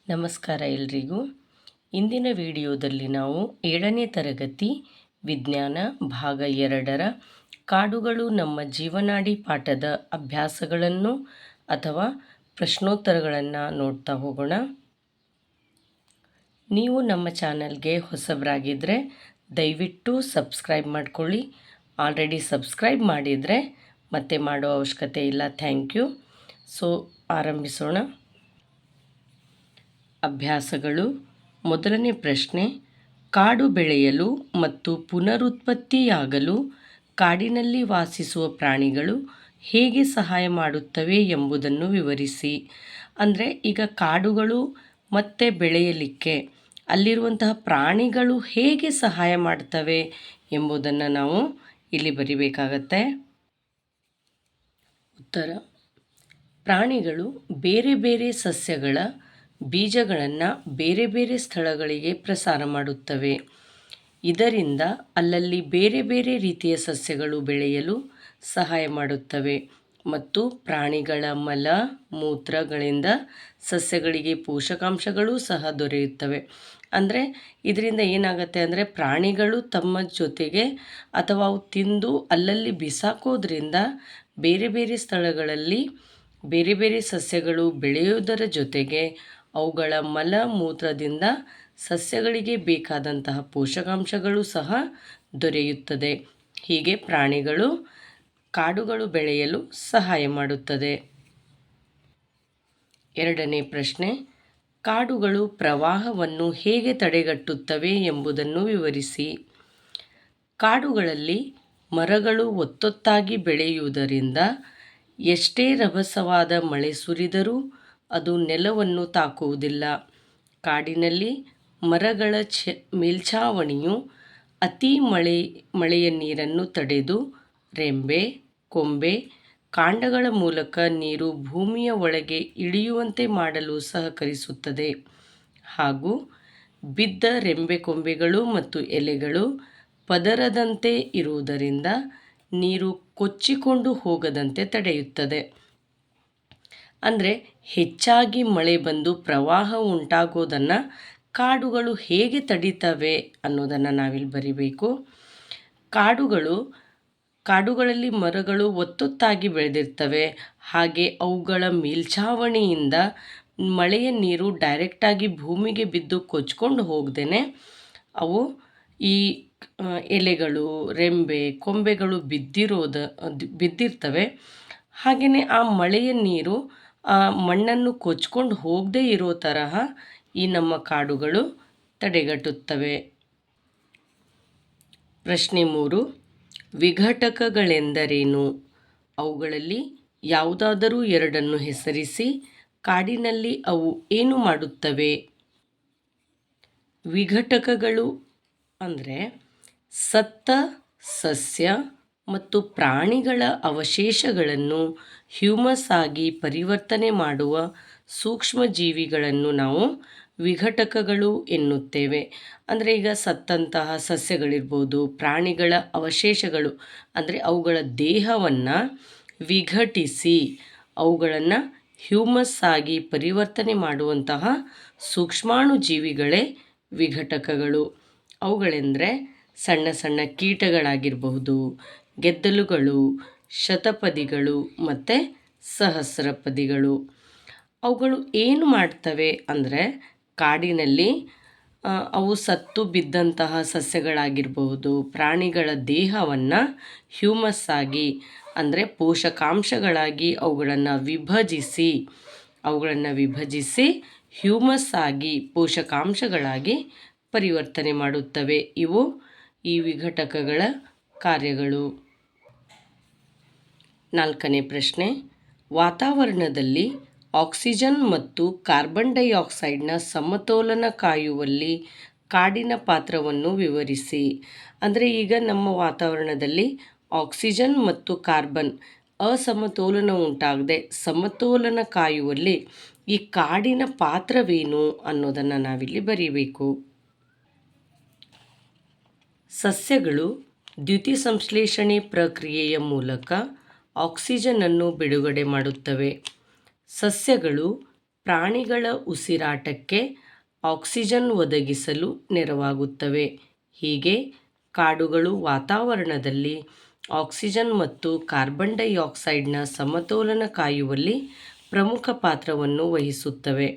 ನಮಸ್ಕಾರ ಎಲ್ರಿಗೂ. ಇಂದಿನ ವಿಡಿಯೋದಲ್ಲಿ ನಾವು 7ನೇ ತರಗತಿ ವಿಜ್ಞಾನ ಭಾಗ 2ರ ಕಾಡುಗಳು ನಮ್ಮ ಜೀವನಾಡಿ ಪಾಠದ ಅಭ್ಯಾಸಗಳನ್ನು ಅಥವಾ ಪ್ರಶ್ನೋತ್ತರಗಳನ್ನು ನೋಡ್ತಾ ಹೋಗೋಣ. ನೀವು ನಮ್ಮ ಚಾನಲ್ಗೆ ಹೊಸಬರಾಗಿದ್ದರೆ ದಯವಿಟ್ಟು ಸಬ್ಸ್ಕ್ರೈಬ್ ಮಾಡ್ಕೊಳ್ಳಿ. ಆಲ್ರೆಡಿ ಸಬ್ಸ್ಕ್ರೈಬ್ ಮಾಡಿದರೆ ಮತ್ತೆ ಮಾಡೋ ಅವಶ್ಯಕತೆ ಇಲ್ಲ. Thank you. ಸೊ ಆರಂಭಿಸೋಣ. ಅಭ್ಯಾಸಗಳು. ಮೊದಲನೇ ಪ್ರಶ್ನೆ, ಕಾಡು ಬೆಳೆಯಲು ಮತ್ತು ಪುನರುತ್ಪತ್ತಿಯಾಗಲು ಕಾಡಿನಲ್ಲಿ ವಾಸಿಸುವ ಪ್ರಾಣಿಗಳು ಹೇಗೆ ಸಹಾಯ ಮಾಡುತ್ತವೆ ಎಂಬುದನ್ನು ವಿವರಿಸಿ. ಅಂದರೆ ಈಗ ಕಾಡುಗಳು ಮತ್ತೆ ಬೆಳೆಯಲಿಕ್ಕೆ ಅಲ್ಲಿರುವಂತಹ ಪ್ರಾಣಿಗಳು ಹೇಗೆ ಸಹಾಯ ಮಾಡ್ತವೆ ಎಂಬುದನ್ನು ನಾವು ಇಲ್ಲಿ ಬರಿಬೇಕಾಗತ್ತೆ. ಉತ್ತರ: ಪ್ರಾಣಿಗಳು ಬೇರೆ ಬೇರೆ ಸಸ್ಯಗಳ ಬೀಜಗಳನ್ನು ಬೇರೆ ಬೇರೆ ಸ್ಥಳಗಳಿಗೆ ಪ್ರಸಾರ ಮಾಡುತ್ತವೆ. ಇದರಿಂದ ಅಲ್ಲಲ್ಲಿ ಬೇರೆ ಬೇರೆ ರೀತಿಯ ಸಸ್ಯಗಳು ಬೆಳೆಯಲು ಸಹಾಯ ಮಾಡುತ್ತವೆ ಮತ್ತು ಪ್ರಾಣಿಗಳ ಮಲ ಮೂತ್ರಗಳಿಂದ ಸಸ್ಯಗಳಿಗೆ ಪೋಷಕಾಂಶಗಳು ಸಹ ದೊರೆಯುತ್ತವೆ. ಅಂದರೆ ಇದರಿಂದ ಏನಾಗುತ್ತೆ ಅಂದರೆ ಪ್ರಾಣಿಗಳು ತಮ್ಮ ಜೊತೆಗೆ ಅಥವಾ ಅವು ತಿಂದು ಅಲ್ಲಲ್ಲಿ ಬಿಸಾಕೋದ್ರಿಂದ ಬೇರೆ ಬೇರೆ ಸ್ಥಳಗಳಲ್ಲಿ ಬೇರೆ ಬೇರೆ ಸಸ್ಯಗಳು ಬೆಳೆಯುವುದರ ಜೊತೆಗೆ ಅವುಗಳ ಮಲ ಮೂತ್ರದಿಂದ ಸಸ್ಯಗಳಿಗೆ ಬೇಕಾದಂತಹ ಪೋಷಕಾಂಶಗಳು ಸಹ ದೊರೆಯುತ್ತದೆ. ಹೀಗೆ ಪ್ರಾಣಿಗಳು ಕಾಡುಗಳು ಬೆಳೆಯಲು ಸಹಾಯ ಮಾಡುತ್ತದೆ. ಎರಡನೇ ಪ್ರಶ್ನೆ, ಕಾಡುಗಳು ಪ್ರವಾಹವನ್ನು ಹೇಗೆ ತಡೆಗಟ್ಟುತ್ತವೆ ಎಂಬುದನ್ನು ವಿವರಿಸಿ. ಕಾಡುಗಳಲ್ಲಿ ಮರಗಳು ಒತ್ತೊತ್ತಾಗಿ ಬೆಳೆಯುವುದರಿಂದ ಎಷ್ಟೇ ರಭಸವಾದ ಮಳೆ ಸುರಿದರೂ ಅದು ನೆಲವನ್ನು ತಾಕುವುದಿಲ್ಲ. ಕಾಡಿನಲ್ಲಿ ಮರಗಳ ಮೇಲ್ಛಾವಣಿಯು ಅತಿ ಮಳೆಯ ನೀರನ್ನು ತಡೆದು ರೆಂಬೆ, ಕೊಂಬೆ, ಕಾಂಡಗಳ ಮೂಲಕ ನೀರು ಭೂಮಿಯ ಒಳಗೆ ಇಳಿಯುವಂತೆ ಮಾಡಲು ಸಹಕರಿಸುತ್ತದೆ. ಹಾಗೂ ಬಿದ್ದ ರೆಂಬೆ ಕೊಂಬೆಗಳು ಮತ್ತು ಎಲೆಗಳು ಪದರದಂತೆ ಇರುವುದರಿಂದ ನೀರು ಕೊಚ್ಚಿಕೊಂಡು ಹೋಗದಂತೆ ತಡೆಯುತ್ತದೆ. ಅಂದರೆ ಹೆಚ್ಚಾಗಿ ಮಳೆ ಬಂದು ಪ್ರವಾಹ ಉಂಟಾಗೋದನ್ನು ಕಾಡುಗಳು ಹೇಗೆ ತಡೀತವೆ ಅನ್ನೋದನ್ನು ನಾವಿಲ್ಲಿ ಬರಿಬೇಕು. ಕಾಡುಗಳಲ್ಲಿ ಮರಗಳು ಒತ್ತೊತ್ತಾಗಿ ಬೆಳೆದಿರ್ತವೆ. ಹಾಗೆ ಅವುಗಳ ಮೇಲ್ಛಾವಣಿಯಿಂದ ಮಳೆಯ ನೀರು ಡೈರೆಕ್ಟಾಗಿ ಭೂಮಿಗೆ ಬಿದ್ದು ಕೊಚ್ಕೊಂಡು ಹೋಗದೇನೆ ಅವು ಈ ಎಲೆಗಳು, ರೆಂಬೆ, ಕೊಂಬೆಗಳು ಬಿದ್ದಿರ್ತವೆ. ಹಾಗೆಯೇ ಆ ಮಳೆಯ ನೀರು ಮಣ್ಣನ್ನು ಕೊಚ್ಕೊಂಡು ಹೋಗದೇ ಇರೋ ತರಹ ಈ ನಮ್ಮ ಕಾಡುಗಳು ತಡೆಗಟ್ಟುತ್ತವೆ. ಪ್ರಶ್ನೆ 3, ವಿಘಟಕಗಳೆಂದರೇನು? ಅವುಗಳಲ್ಲಿ ಯಾವುದಾದರೂ ಎರಡನ್ನು ಹೆಸರಿಸಿ. ಕಾಡಿನಲ್ಲಿ ಅವು ಏನು ಮಾಡುತ್ತವೆ? ವಿಘಟಕಗಳು ಅಂದರೆ ಸತ್ತ ಸಸ್ಯ ಮತ್ತು ಪ್ರಾಣಿಗಳ ಅವಶೇಷಗಳನ್ನು ಹ್ಯೂಮಸ್ ಆಗಿ ಪರಿವರ್ತನೆ ಮಾಡುವ ಸೂಕ್ಷ್ಮ ಜೀವಿಗಳನ್ನು ನಾವು ವಿಘಟಕಗಳು ಎನ್ನುತ್ತೇವೆ. ಅಂದರೆ ಈಗ ಸತ್ತಂತಹ ಸಸ್ಯಗಳಿರ್ಬೋದು, ಪ್ರಾಣಿಗಳ ಅವಶೇಷಗಳು ಅಂದರೆ ಅವುಗಳ ದೇಹವನ್ನು ವಿಘಟಿಸಿ ಅವುಗಳನ್ನು ಹ್ಯೂಮಸ್ ಆಗಿ ಪರಿವರ್ತನೆ ಮಾಡುವಂತಹ ಸೂಕ್ಷ್ಮಾಣು ಜೀವಿಗಳೇ ವಿಘಟಕಗಳು. ಅವುಗಳೆಂದರೆ ಸಣ್ಣ ಸಣ್ಣ ಕೀಟಗಳಾಗಿರಬಹುದು, ಗೆದ್ದಲುಗಳು, ಶತಪದಿಗಳು ಮತ್ತು ಸಹಸ್ರಪದಿಗಳು. ಅವುಗಳು ಏನು ಮಾಡ್ತವೆ ಅಂದರೆ ಕಾಡಿನಲ್ಲಿ ಅವು ಸತ್ತು ಬಿದ್ದಂತಹ ಸಸ್ಯಗಳಾಗಿರಬಹುದು, ಪ್ರಾಣಿಗಳ ದೇಹವನ್ನು ಹ್ಯೂಮಸ್ ಆಗಿ ಅಂದರೆ ಪೋಷಕಾಂಶಗಳಾಗಿ ಅವುಗಳನ್ನು ವಿಭಜಿಸಿ ಹ್ಯೂಮಸ್ ಆಗಿ ಪೋಷಕಾಂಶಗಳಾಗಿ ಪರಿವರ್ತನೆ ಮಾಡುತ್ತವೆ. ಇವು ಈ ವಿಘಟಕಗಳ ಕಾರ್ಯಗಳು. 4ನೇ ಪ್ರಶ್ನೆ, ವಾತಾವರಣದಲ್ಲಿ ಆಕ್ಸಿಜನ್ ಮತ್ತು ಕಾರ್ಬನ್ ಡೈಆಕ್ಸೈಡ್ನ ಸಮತೋಲನ ಕಾಯುವಲ್ಲಿ ಕಾಡಿನ ಪಾತ್ರವನ್ನು ವಿವರಿಸಿ. ಅಂದರೆ ಈಗ ನಮ್ಮ ವಾತಾವರಣದಲ್ಲಿ ಆಕ್ಸಿಜನ್ ಮತ್ತು ಕಾರ್ಬನ್ ಅಸಮತೋಲನ ಉಂಟಾಗದೆ ಸಮತೋಲನ ಕಾಯುವಲ್ಲಿ ಈ ಕಾಡಿನ ಪಾತ್ರವೇನು ಅನ್ನೋದನ್ನು ನಾವಿಲ್ಲಿ ಬರೀಬೇಕು. ಸಸ್ಯಗಳು ದ್ಯುತಿಸಂಶ್ಲೇಷಣೆ ಪ್ರಕ್ರಿಯೆಯ ಮೂಲಕ ಆಕ್ಸಿಜನನ್ನು ಬಿಡುಗಡೆ ಮಾಡುತ್ತವೆ. ಸಸ್ಯಗಳು ಪ್ರಾಣಿಗಳ ಉಸಿರಾಟಕ್ಕೆ ಆಕ್ಸಿಜನ್ ಒದಗಿಸಲು ನೆರವಾಗುತ್ತವೆ. ಹೀಗೆ ಕಾಡುಗಳು ವಾತಾವರಣದಲ್ಲಿ ಆಕ್ಸಿಜನ್ ಮತ್ತು ಕಾರ್ಬನ್ ಡೈಆಕ್ಸೈಡ್ನ ಸಮತೋಲನ ಕಾಯುವಲ್ಲಿ ಪ್ರಮುಖ ಪಾತ್ರವನ್ನು ವಹಿಸುತ್ತವೆ.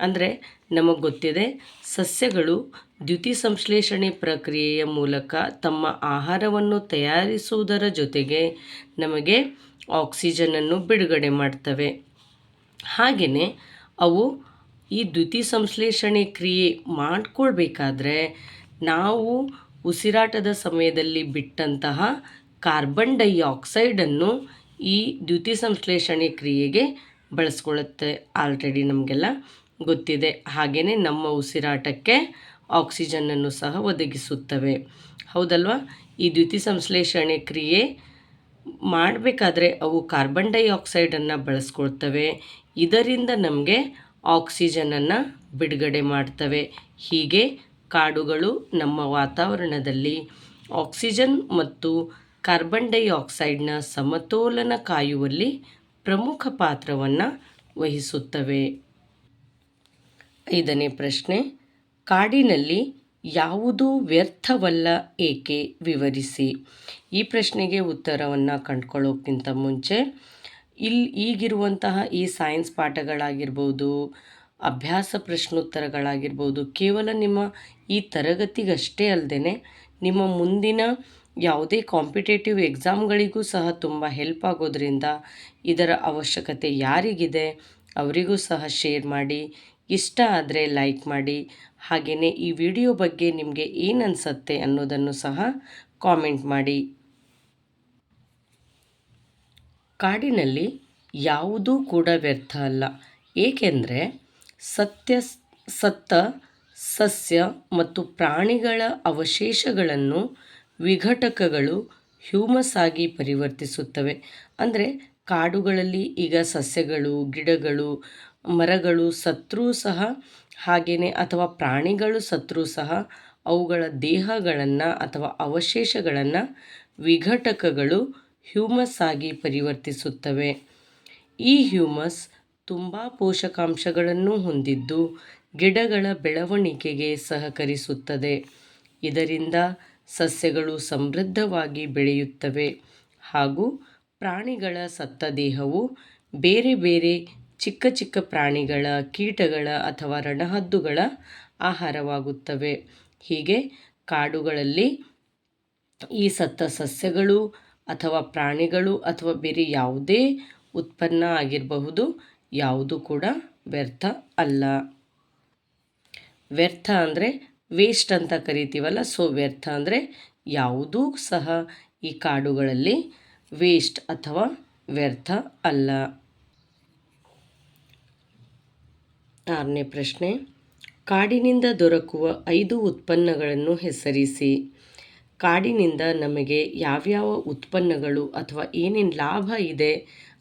ಅಂದರೆ ನಮಗೆ ಗೊತ್ತಿದೆ, ಸಸ್ಯಗಳು ದ್ಯುತಿಸಂಶ್ಲೇಷಣೆ ಪ್ರಕ್ರಿಯೆಯ ಮೂಲಕ ತಮ್ಮ ಆಹಾರವನ್ನು ತಯಾರಿಸುವುದರ ಜೊತೆಗೆ ನಮಗೆ ಆಕ್ಸಿಜನನ್ನು ಬಿಡುಗಡೆ ಮಾಡ್ತವೆ. ಹಾಗೆಯೇ ಅವು ಈ ದ್ಯುತಿಸಂಶ್ಲೇಷಣೆ ಕ್ರಿಯೆ ಮಾಡಿಕೊಳ್ಬೇಕಾದ್ರೆ ನಾವು ಉಸಿರಾಟದ ಸಮಯದಲ್ಲಿ ಬಿಟ್ಟಂತಹ ಕಾರ್ಬನ್ ಡೈಆಕ್ಸೈಡನ್ನು ಈ ದ್ಯುತಿಸಂಶ್ಲೇಷಣೆ ಕ್ರಿಯೆಗೆ ಬಳಸ್ಕೊಳ್ಳುತ್ತೆ. ಆಲ್ರೆಡಿ ನಮಗೆಲ್ಲ ಗೊತ್ತಿದೆ. ಹಾಗೆಯೇ ನಮ್ಮ ಉಸಿರಾಟಕ್ಕೆ ಆಕ್ಸಿಜನ್ನನ್ನು ಸಹ ಒದಗಿಸುತ್ತವೆ, ಹೌದಲ್ವಾ? ಈ ದ್ಯುತಿಸಂಶ್ಲೇಷಣೆ ಕ್ರಿಯೆ ಮಾಡಬೇಕಾದ್ರೆ ಅವು ಕಾರ್ಬನ್ ಡೈಆಕ್ಸೈಡನ್ನು ಬಳಸ್ಕೊಳ್ತವೆ. ಇದರಿಂದ ನಮಗೆ ಆಕ್ಸಿಜನನ್ನು ಬಿಡುಗಡೆ ಮಾಡ್ತವೆ. ಹೀಗೆ ಕಾಡುಗಳು ನಮ್ಮ ವಾತಾವರಣದಲ್ಲಿ ಆಕ್ಸಿಜನ್ ಮತ್ತು ಕಾರ್ಬನ್ ಡೈಆಕ್ಸೈಡ್ನ ಸಮತೋಲನ ಕಾಯುವಲ್ಲಿ ಪ್ರಮುಖ ಪಾತ್ರವನ್ನು ವಹಿಸುತ್ತವೆ. 5ನೇ ಪ್ರಶ್ನೆ, ಕಾಡಿನಲ್ಲಿ ಯಾವುದೂ ವ್ಯರ್ಥವಲ್ಲ, ಏಕೆ? ವಿವರಿಸಿ. ಈ ಪ್ರಶ್ನೆಗೆ ಉತ್ತರವನ್ನು ಕಂಡುಕೊಳ್ಳೋಕ್ಕಿಂತ ಮುಂಚೆ ಈಗಿರುವಂತಹ ಈ ಸೈನ್ಸ್ ಪಾಠಗಳಾಗಿರ್ಬೋದು, ಅಭ್ಯಾಸ ಪ್ರಶ್ನೋತ್ತರಗಳಾಗಿರ್ಬೋದು, ಕೇವಲ ನಿಮ್ಮ ಈ ತರಗತಿಗಷ್ಟೇ ಅಲ್ಲದೆ ನಿಮ್ಮ ಮುಂದಿನ ಯಾವುದೇ ಕಾಂಪಿಟೇಟಿವ್ ಎಕ್ಸಾಮ್ಗಳಿಗೂ ಸಹ ತುಂಬ ಹೆಲ್ಪ್ ಆಗೋದ್ರಿಂದ ಇದರ ಅವಶ್ಯಕತೆ ಯಾರಿಗಿದೆ ಅವರಿಗೂ ಸಹ ಶೇರ್ ಮಾಡಿ. ಇಷ್ಟ ಆದರೆ ಲೈಕ್ ಮಾಡಿ. ಹಾಗೆಯೇ ಈ ವಿಡಿಯೋ ಬಗ್ಗೆ ನಿಮಗೆ ಏನು ಅನಿಸುತ್ತೆ ಅನ್ನೋದನ್ನು ಸಹ ಕಾಮೆಂಟ್ ಮಾಡಿ. ಕಾಡಿನಲ್ಲಿ ಯಾವುದೂ ಕೂಡ ವ್ಯರ್ಥ ಅಲ್ಲ, ಏಕೆಂದರೆ ಸತ್ತ ಸಸ್ಯ ಮತ್ತು ಪ್ರಾಣಿಗಳ ಅವಶೇಷಗಳನ್ನು ವಿಘಟಕಗಳು ಹ್ಯೂಮಸ್ ಆಗಿ ಪರಿವರ್ತಿಸುತ್ತವೆ. ಅಂದರೆ ಕಾಡುಗಳಲ್ಲಿ ಈಗ ಸಸ್ಯಗಳು, ಗಿಡಗಳು, ಮರಗಳು ಸತ್ರೂ ಸಹ, ಹಾಗೆಯೇ ಅಥವಾ ಪ್ರಾಣಿಗಳು ಸತ್ರೂ ಸಹ ಅವುಗಳ ದೇಹಗಳನ್ನು ಅಥವಾ ಅವಶೇಷಗಳನ್ನು ವಿಘಟಕಗಳು ಹ್ಯೂಮಸ್ ಆಗಿ ಪರಿವರ್ತಿಸುತ್ತವೆ. ಈ ಹ್ಯೂಮಸ್ ತುಂಬ ಪೋಷಕಾಂಶಗಳನ್ನು ಹೊಂದಿದ್ದು ಗಿಡಗಳ ಬೆಳವಣಿಗೆಗೆ ಸಹಕರಿಸುತ್ತದೆ. ಇದರಿಂದ ಸಸ್ಯಗಳು ಸಮೃದ್ಧವಾಗಿ ಬೆಳೆಯುತ್ತವೆ ಹಾಗೂ ಪ್ರಾಣಿಗಳ ಸತ್ತ ದೇಹವು ಬೇರೆ ಬೇರೆ ಚಿಕ್ಕ ಚಿಕ್ಕ ಪ್ರಾಣಿಗಳ, ಕೀಟಗಳ ಅಥವಾ ರಣಹದ್ದುಗಳ ಆಹಾರವಾಗುತ್ತವೆ. ಹೀಗೆ ಕಾಡುಗಳಲ್ಲಿ ಈ ಸತ್ತ ಸಸ್ಯಗಳು ಅಥವಾ ಪ್ರಾಣಿಗಳು ಅಥವಾ ಬೇರೆ ಯಾವುದೇ ಉತ್ಪನ್ನ ಆಗಿರಬಹುದು, ಯಾವುದು ಕೂಡ ವ್ಯರ್ಥ ಅಲ್ಲ. ವ್ಯರ್ಥ ಅಂದರೆ ವೇಸ್ಟ್ ಅಂತ ಕರಿತೀವಲ್ಲ, ಸೊ ವ್ಯರ್ಥ ಅಂದರೆ ಯಾವುದೂ ಸಹ ಈ ಕಾಡುಗಳಲ್ಲಿ ವೇಸ್ಟ್ ಅಥವಾ ವ್ಯರ್ಥ ಅಲ್ಲ. 6ನೇ ಪ್ರಶ್ನೆ, ಕಾಡಿನಿಂದ ದೊರಕುವ 5 ಉತ್ಪನ್ನಗಳನ್ನು ಹೆಸರಿಸಿ. ಕಾಡಿನಿಂದ ನಮಗೆ ಯಾವ್ಯಾವ ಉತ್ಪನ್ನಗಳು ಅಥವಾ ಏನೇನು ಲಾಭ ಇದೆ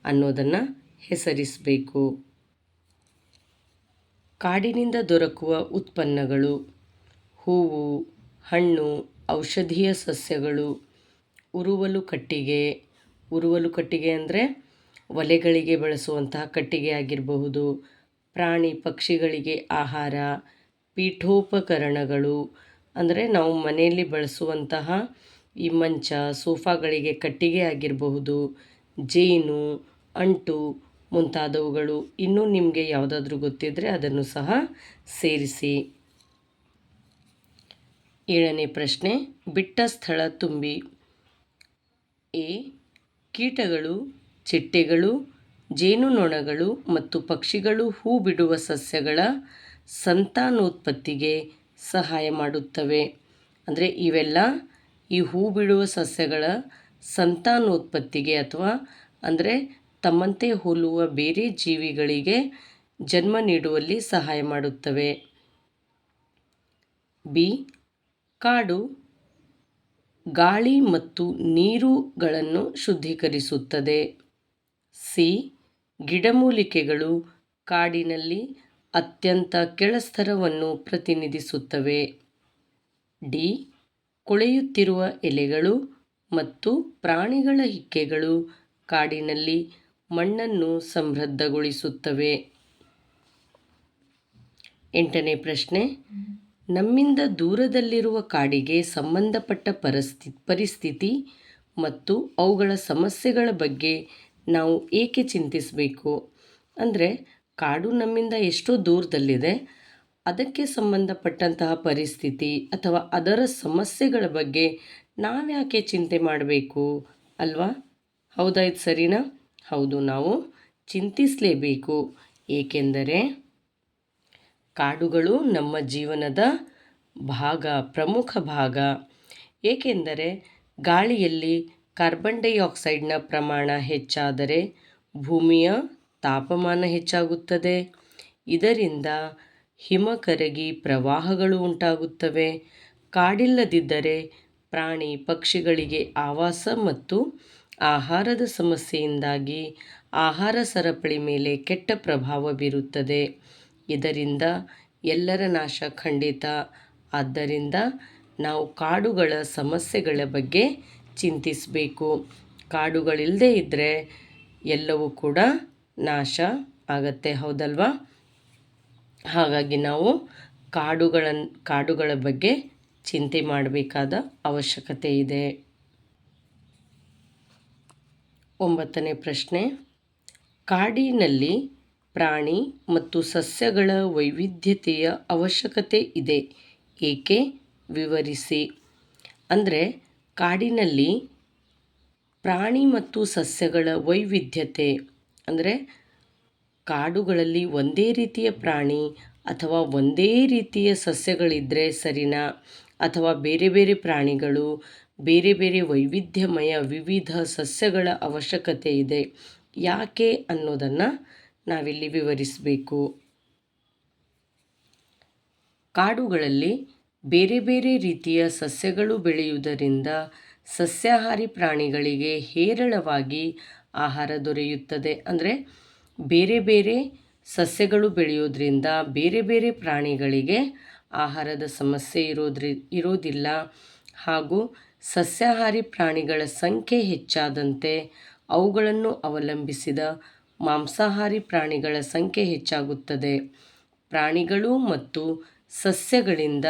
ಅನ್ನೋದನ್ನು ಹೆಸರಿಸಬೇಕು. ಕಾಡಿನಿಂದ ದೊರಕುವ ಉತ್ಪನ್ನಗಳು: ಹೂವು, ಹಣ್ಣು, ಔಷಧೀಯ ಸಸ್ಯಗಳು, ಉರುವಲು ಕಟ್ಟಿಗೆ. ಉರುವಲು ಕಟ್ಟಿಗೆ ಅಂದರೆ ಒಲೆಗಳಿಗೆ ಬಳಸುವಂತಹ ಕಟ್ಟಿಗೆ ಆಗಿರಬಹುದು. ಪ್ರಾಣಿ ಪಕ್ಷಿಗಳಿಗೆ ಆಹಾರ. ಪೀಠೋಪಕರಣಗಳು ಅಂದರೆ ನಾವು ಮನೆಯಲ್ಲಿ ಬಳಸುವಂತಹ ಈ ಮಂಚ, ಸೋಫಾಗಳಿಗೆ ಕಟ್ಟಿಗೆ ಆಗಿರಬಹುದು. ಜೇನು, ಅಂಟು ಮುಂತಾದವುಗಳು. ಇನ್ನೂ ನಿಮಗೆ ಯಾವುದಾದ್ರೂ ಗೊತ್ತಿದ್ದರೆ ಅದನ್ನು ಸಹ ಸೇರಿಸಿ. 7ನೇ ಪ್ರಶ್ನೆ, ಬಿಟ್ಟ ಸ್ಥಳ ತುಂಬಿ. ಎ. ಕೀಟಗಳು, ಚಿಟ್ಟೆಗಳು, ಜೇನುನೊಣಗಳು ಮತ್ತು ಪಕ್ಷಿಗಳು ಹೂ ಬಿಡುವ ಸಸ್ಯಗಳ ಸಂತಾನೋತ್ಪತ್ತಿಗೆ ಸಹಾಯ ಮಾಡುತ್ತವೆ. ಅಂದರೆ ಇವೆಲ್ಲ ಈ ಹೂ ಬಿಡುವ ಸಸ್ಯಗಳ ಸಂತಾನೋತ್ಪತ್ತಿಗೆ ಅಥವಾ ಅಂದರೆ ತಮ್ಮಂತೆ ಹೋಲುವ ಬೇರೆ ಜೀವಿಗಳಿಗೆ ಜನ್ಮ ನೀಡುವಲ್ಲಿ ಸಹಾಯ ಮಾಡುತ್ತವೆ. ಬಿ. ಕಾಡು ಗಾಳಿ ಮತ್ತು ನೀರುಗಳನ್ನು ಶುದ್ಧೀಕರಿಸುತ್ತದೆ. ಸಿ. ಗಿಡಮೂಲಿಕೆಗಳು ಕಾಡಿನಲ್ಲಿ ಅತ್ಯಂತ ಕೆಳಸ್ತರವನ್ನು ಪ್ರತಿನಿಧಿಸುತ್ತವೆ. ಡಿ. ಕೊಳೆಯುತ್ತಿರುವ ಎಲೆಗಳು ಮತ್ತು ಪ್ರಾಣಿಗಳ ಹಿಕ್ಕೆಗಳು ಕಾಡಿನಲ್ಲಿ ಮಣ್ಣನ್ನು ಸಮೃದ್ಧಗೊಳಿಸುತ್ತವೆ. 8ನೇ ಪ್ರಶ್ನೆ, ನಮ್ಮಿಂದ ದೂರದಲ್ಲಿರುವ ಕಾಡಿಗೆ ಸಂಬಂಧಪಟ್ಟ ಪರಿಸ್ಥಿತಿ ಮತ್ತು ಅವುಗಳ ಸಮಸ್ಯೆಗಳ ಬಗ್ಗೆ ನಾವು ಏಕೆ ಚಿಂತಿಸಬೇಕು? ಅಂದರೆ ಕಾಡು ನಮ್ಮಿಂದ ಎಷ್ಟೋ ದೂರದಲ್ಲಿದೆ, ಅದಕ್ಕೆ ಸಂಬಂಧಪಟ್ಟಂತಹ ಪರಿಸ್ಥಿತಿ ಅಥವಾ ಅದರ ಸಮಸ್ಯೆಗಳ ಬಗ್ಗೆ ನಾವ್ಯಾಕೆ ಚಿಂತೆ ಮಾಡಬೇಕು ಅಲ್ವಾ? ಹೌದಾ, ಇದು ಸರಿನಾ? ಹೌದು, ನಾವು ಚಿಂತಿಸಲೇಬೇಕು. ಏಕೆಂದರೆ ಕಾಡುಗಳು ನಮ್ಮ ಜೀವನದ ಪ್ರಮುಖ ಭಾಗ. ಏಕೆಂದರೆ ಗಾಳಿಯಲ್ಲಿ ಕಾರ್ಬನ್ ಡೈಆಕ್ಸೈಡ್ನ ಪ್ರಮಾಣ ಹೆಚ್ಚಾದರೆ ಭೂಮಿಯ ತಾಪಮಾನ ಹೆಚ್ಚಾಗುತ್ತದೆ. ಇದರಿಂದ ಹಿಮ ಕರಗಿ ಪ್ರವಾಹಗಳು ಉಂಟಾಗುತ್ತವೆ. ಕಾಡಿಲ್ಲದಿದ್ದರೆ ಪ್ರಾಣಿ ಪಕ್ಷಿಗಳಿಗೆ ಆವಾಸ ಮತ್ತು ಆಹಾರದ ಸಮಸ್ಯೆಯಿಂದಾಗಿ ಆಹಾರ ಸರಪಳಿ ಮೇಲೆ ಕೆಟ್ಟ ಪ್ರಭಾವ ಬೀರುತ್ತದೆ. ಇದರಿಂದ ಎಲ್ಲರ ನಾಶ ಖಂಡಿತ. ಆದ್ದರಿಂದ ನಾವು ಕಾಡುಗಳ ಸಮಸ್ಯೆಗಳ ಬಗ್ಗೆ ಚಿಂತಿಸಬೇಕು. ಕಾಡುಗಳಿಲ್ಲದೆ ಇದ್ದರೆ ಎಲ್ಲವೂ ಕೂಡ ನಾಶ ಆಗತ್ತೆ, ಹೌದಲ್ವಾ? ಹಾಗಾಗಿ ನಾವು ಕಾಡುಗಳ ಬಗ್ಗೆ ಚಿಂತೆ ಮಾಡಬೇಕಾದ ಅವಶ್ಯಕತೆ ಇದೆ. 9ನೇ ಪ್ರಶ್ನೆ, ಕಾಡಿನಲ್ಲಿ ಪ್ರಾಣಿ ಮತ್ತು ಸಸ್ಯಗಳ ವೈವಿಧ್ಯತೆಯ ಅವಶ್ಯಕತೆ ಇದೆ, ಏಕೆ? ವಿವರಿಸಿ. ಅಂದರೆ ಕಾಡಿನಲ್ಲಿ ಪ್ರಾಣಿ ಮತ್ತು ಸಸ್ಯಗಳ ವೈವಿಧ್ಯತೆ ಅಂದರೆ ಕಾಡುಗಳಲ್ಲಿ ಒಂದೇ ರೀತಿಯ ಪ್ರಾಣಿ ಅಥವಾ ಒಂದೇ ರೀತಿಯ ಸಸ್ಯಗಳಿದ್ದರೆ ಸರಿನಾ, ಅಥವಾ ಬೇರೆ ಬೇರೆ ಪ್ರಾಣಿಗಳು, ಬೇರೆ ಬೇರೆ ವೈವಿಧ್ಯಮಯ ವಿವಿಧ ಸಸ್ಯಗಳ ಅವಶ್ಯಕತೆ ಇದೆ, ಯಾಕೆ ಅನ್ನೋದನ್ನು ನಾವಿಲ್ಲಿ ವಿವರಿಸಬೇಕು. ಕಾಡುಗಳಲ್ಲಿ ಬೇರೆ ಬೇರೆ ರೀತಿಯ ಸಸ್ಯಗಳು ಬೆಳೆಯುವುದರಿಂದ ಸಸ್ಯಾಹಾರಿ ಪ್ರಾಣಿಗಳಿಗೆ ಹೇರಳವಾಗಿ ಆಹಾರ ದೊರೆಯುತ್ತದೆ. ಅಂದರೆ ಬೇರೆ ಬೇರೆ ಸಸ್ಯಗಳು ಬೆಳೆಯೋದ್ರಿಂದ ಬೇರೆ ಬೇರೆ ಪ್ರಾಣಿಗಳಿಗೆ ಆಹಾರದ ಸಮಸ್ಯೆ ಇರೋದಿಲ್ಲ. ಹಾಗೂ ಸಸ್ಯಾಹಾರಿ ಪ್ರಾಣಿಗಳ ಸಂಖ್ಯೆ ಹೆಚ್ಚಾದಂತೆ ಅವುಗಳನ್ನು ಅವಲಂಬಿಸಿದ ಮಾಂಸಾಹಾರಿ ಪ್ರಾಣಿಗಳ ಸಂಖ್ಯೆ ಹೆಚ್ಚಾಗುತ್ತದೆ. ಪ್ರಾಣಿಗಳು ಮತ್ತು ಸಸ್ಯಗಳಿಂದ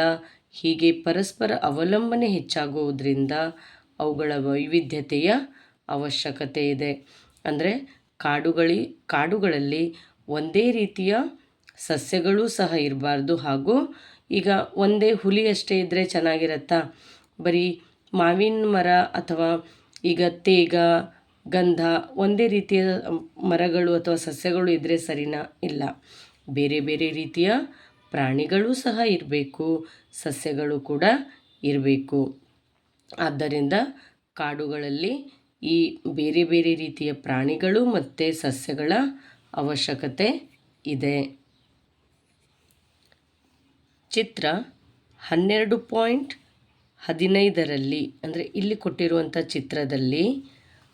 ಹೀಗೆ ಪರಸ್ಪರ ಅವಲಂಬನೆ ಹೆಚ್ಚಾಗುವುದರಿಂದ ಅವುಗಳ ವೈವಿಧ್ಯತೆಯ ಅವಶ್ಯಕತೆ ಇದೆ. ಅಂದರೆ ಕಾಡುಗಳಲ್ಲಿ ಒಂದೇ ರೀತಿಯ ಸಸ್ಯಗಳೂ ಸಹ ಇರಬಾರ್ದು. ಹಾಗೂ ಈಗ ಒಂದೇ ಹುಲಿ ಅಷ್ಟೇ ಇದ್ದರೆ ಚೆನ್ನಾಗಿರತ್ತಾ? ಬರೀ ಮಾವಿನ ಮರ ಅಥವಾ ಈಗ ತೇಗ, ಗಂಧ ಒಂದೇ ರೀತಿಯ ಮರಗಳು ಅಥವಾ ಸಸ್ಯಗಳು ಇದ್ದರೆ ಸರಿನಾ? ಇಲ್ಲ. ಬೇರೆ ಬೇರೆ ರೀತಿಯ ಪ್ರಾಣಿಗಳೂ ಸಹ ಇರಬೇಕು, ಸಸ್ಯಗಳು ಕೂಡ ಇರಬೇಕು. ಆದ್ದರಿಂದ ಕಾಡುಗಳಲ್ಲಿ ಈ ಬೇರೆ ಬೇರೆ ರೀತಿಯ ಪ್ರಾಣಿಗಳು ಮತ್ತು ಸಸ್ಯಗಳ ಅವಶ್ಯಕತೆ ಇದೆ. ಚಿತ್ರ 12.15ರಲ್ಲಿ ಅಂದರೆ ಇಲ್ಲಿ ಕೊಟ್ಟಿರುವಂಥ ಚಿತ್ರದಲ್ಲಿ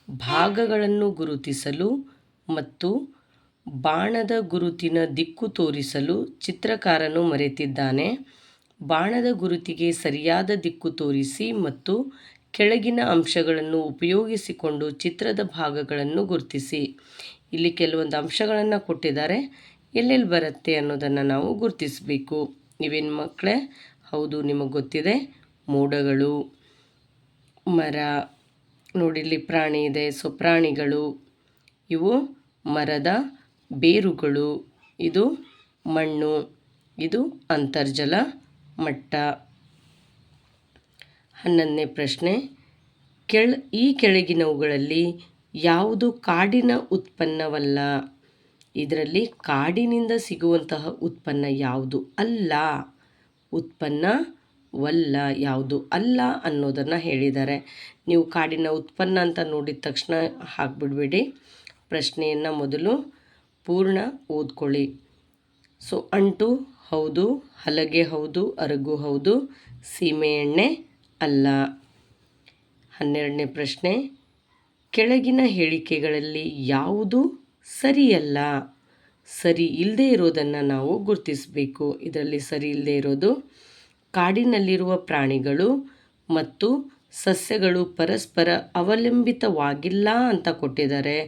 ಭಾಗಗಳನ್ನು ಗುರುತಿಸಲು ಮತ್ತು ಬಾಣದ ಗುರುತಿನ ದಿಕ್ಕು ತೋರಿಸಲು ಚಿತ್ರಕಾರನು ಮರೆತಿದ್ದಾನೆ. ಬಾಣದ ಗುರುತಿಗೆ ಸರಿಯಾದ ದಿಕ್ಕು ತೋರಿಸಿ ಮತ್ತು ಕೆಳಗಿನ ಅಂಶಗಳನ್ನು ಉಪಯೋಗಿಸಿಕೊಂಡು ಚಿತ್ರದ ಭಾಗಗಳನ್ನು ಗುರುತಿಸಿ. ಇಲ್ಲಿ ಕೆಲವೊಂದು ಅಂಶಗಳನ್ನು ಕೊಟ್ಟಿದ್ದಾರೆ, ಎಲ್ಲೆಲ್ಲಿ ಬರುತ್ತೆ ಅನ್ನೋದನ್ನು ನಾವು ಗುರುತಿಸಬೇಕು. ನೀವೇನು ಮಕ್ಕಳೇ? ಹೌದು, ನಿಮಗೆ ಗೊತ್ತಿದೆ. ಮೋಡಗಳು, ಮರ, ನೋಡಿಲ್ಲಿ ಪ್ರಾಣಿ ಇದೆ, ಸೊ ಪ್ರಾಣಿಗಳು, ಇವು ಮರದ ಬೇರುಗಳು, ಇದು ಮಣ್ಣು, ಇದು ಅಂತರ್ಜಲ ಮಟ್ಟ. 11ನೇ ಪ್ರಶ್ನೆ, ಈ ಕೆಳಗಿನವುಗಳಲ್ಲಿ ಯಾವುದು ಕಾಡಿನ ಉತ್ಪನ್ನವಲ್ಲ? ಇದರಲ್ಲಿ ಕಾಡಿನಿಂದ ಸಿಗುವಂತಹ ಉತ್ಪನ್ನ ಯಾವುದು ಅಲ್ಲ? ಉತ್ಪನ್ನವಲ್ಲ ಯಾವುದು ಅಲ್ಲ ಅನ್ನೋದನ್ನು ಹೇಳಿದ್ದಾರೆ. ನೀವು ಕಾಡಿನ ಉತ್ಪನ್ನ ಅಂತ ನೋಡಿದ ತಕ್ಷಣ ಹಾಕಿಬಿಡ್ಬೇಡಿ. ಪ್ರಶ್ನೆಯನ್ನು ಮೊದಲು ಪೂರ್ಣ ಓದ್ಕೊಳ್ಳಿ. ಸೊ ಅಂಟು ಹೌದು, ಹಲಗೆ ಹೌದು, ಅರಗು ಹೌದು, ಸೀಮೆಎಣ್ಣೆ ಅಲ್ಲ. 12ನೇ ಪ್ರಶ್ನೆ, ಕೆಳಗಿನ ಹೇಳಿಕೆಗಳಲ್ಲಿ ಯಾವುದು ಸರಿಯಲ್ಲ? ಸರಿ ಇಲ್ಲದೆ ಇರೋದನ್ನು ನಾವು ಗುರುತಿಸಬೇಕು. ಇದರಲ್ಲಿ ಸರಿ ಇಲ್ಲದೆ ಇರೋದು, ಕಾಡಿನಲ್ಲಿರುವ ಪ್ರಾಣಿಗಳು ಮತ್ತು ಸಸ್ಯಗಳು ಪರಸ್ಪರ ಅವಲಂಬಿತವಾಗಿಲ್ಲ ಅಂತ ಕೊಟ್ಟಿದ್ದಾರೆ.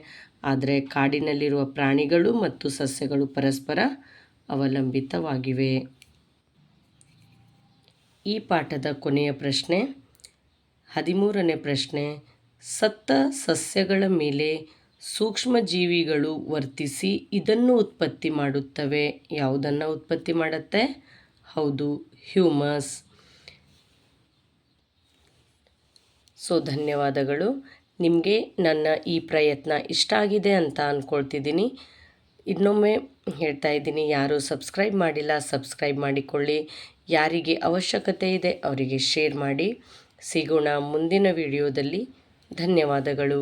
ಆದರೆ ಕಾಡಿನಲ್ಲಿರುವ ಪ್ರಾಣಿಗಳು ಮತ್ತು ಸಸ್ಯಗಳು ಪರಸ್ಪರ ಅವಲಂಬಿತವಾಗಿವೆ. ಈ ಪಾಠದ ಕೊನೆಯ ಪ್ರಶ್ನೆ 13ನೇ ಪ್ರಶ್ನೆ. ಸತ್ತ ಸಸ್ಯಗಳ ಮೇಲೆ ಸೂಕ್ಷ್ಮಜೀವಿಗಳು ವರ್ತಿಸಿ ಇದನ್ನು ಉತ್ಪತ್ತಿ ಮಾಡುತ್ತವೆ. ಯಾವುದನ್ನು ಉತ್ಪತ್ತಿ ಮಾಡುತ್ತೆ? ಹೌದು, ಹ್ಯೂಮಸ್. ಸೊ ಧನ್ಯವಾದಗಳು. ನಿಮಗೆ ನನ್ನ ಈ ಪ್ರಯತ್ನ ಇಷ್ಟ ಆಗಿದೆ ಅಂತ ಅಂದ್ಕೊಳ್ತಿದ್ದೀನಿ. ಇನ್ನೊಮ್ಮೆ ಹೇಳ್ತಾ ಇದ್ದೀನಿ, ಯಾರು ಸಬ್ಸ್ಕ್ರೈಬ್ ಮಾಡಿಲ್ಲ ಸಬ್ಸ್ಕ್ರೈಬ್ ಮಾಡಿಕೊಳ್ಳಿ. ಯಾರಿಗೆ ಅವಶ್ಯಕತೆ ಇದೆ ಅವರಿಗೆ ಶೇರ್ ಮಾಡಿ. ಸಿಗೋಣ ಮುಂದಿನ ವಿಡಿಯೋದಲ್ಲಿ. ಧನ್ಯವಾದಗಳು.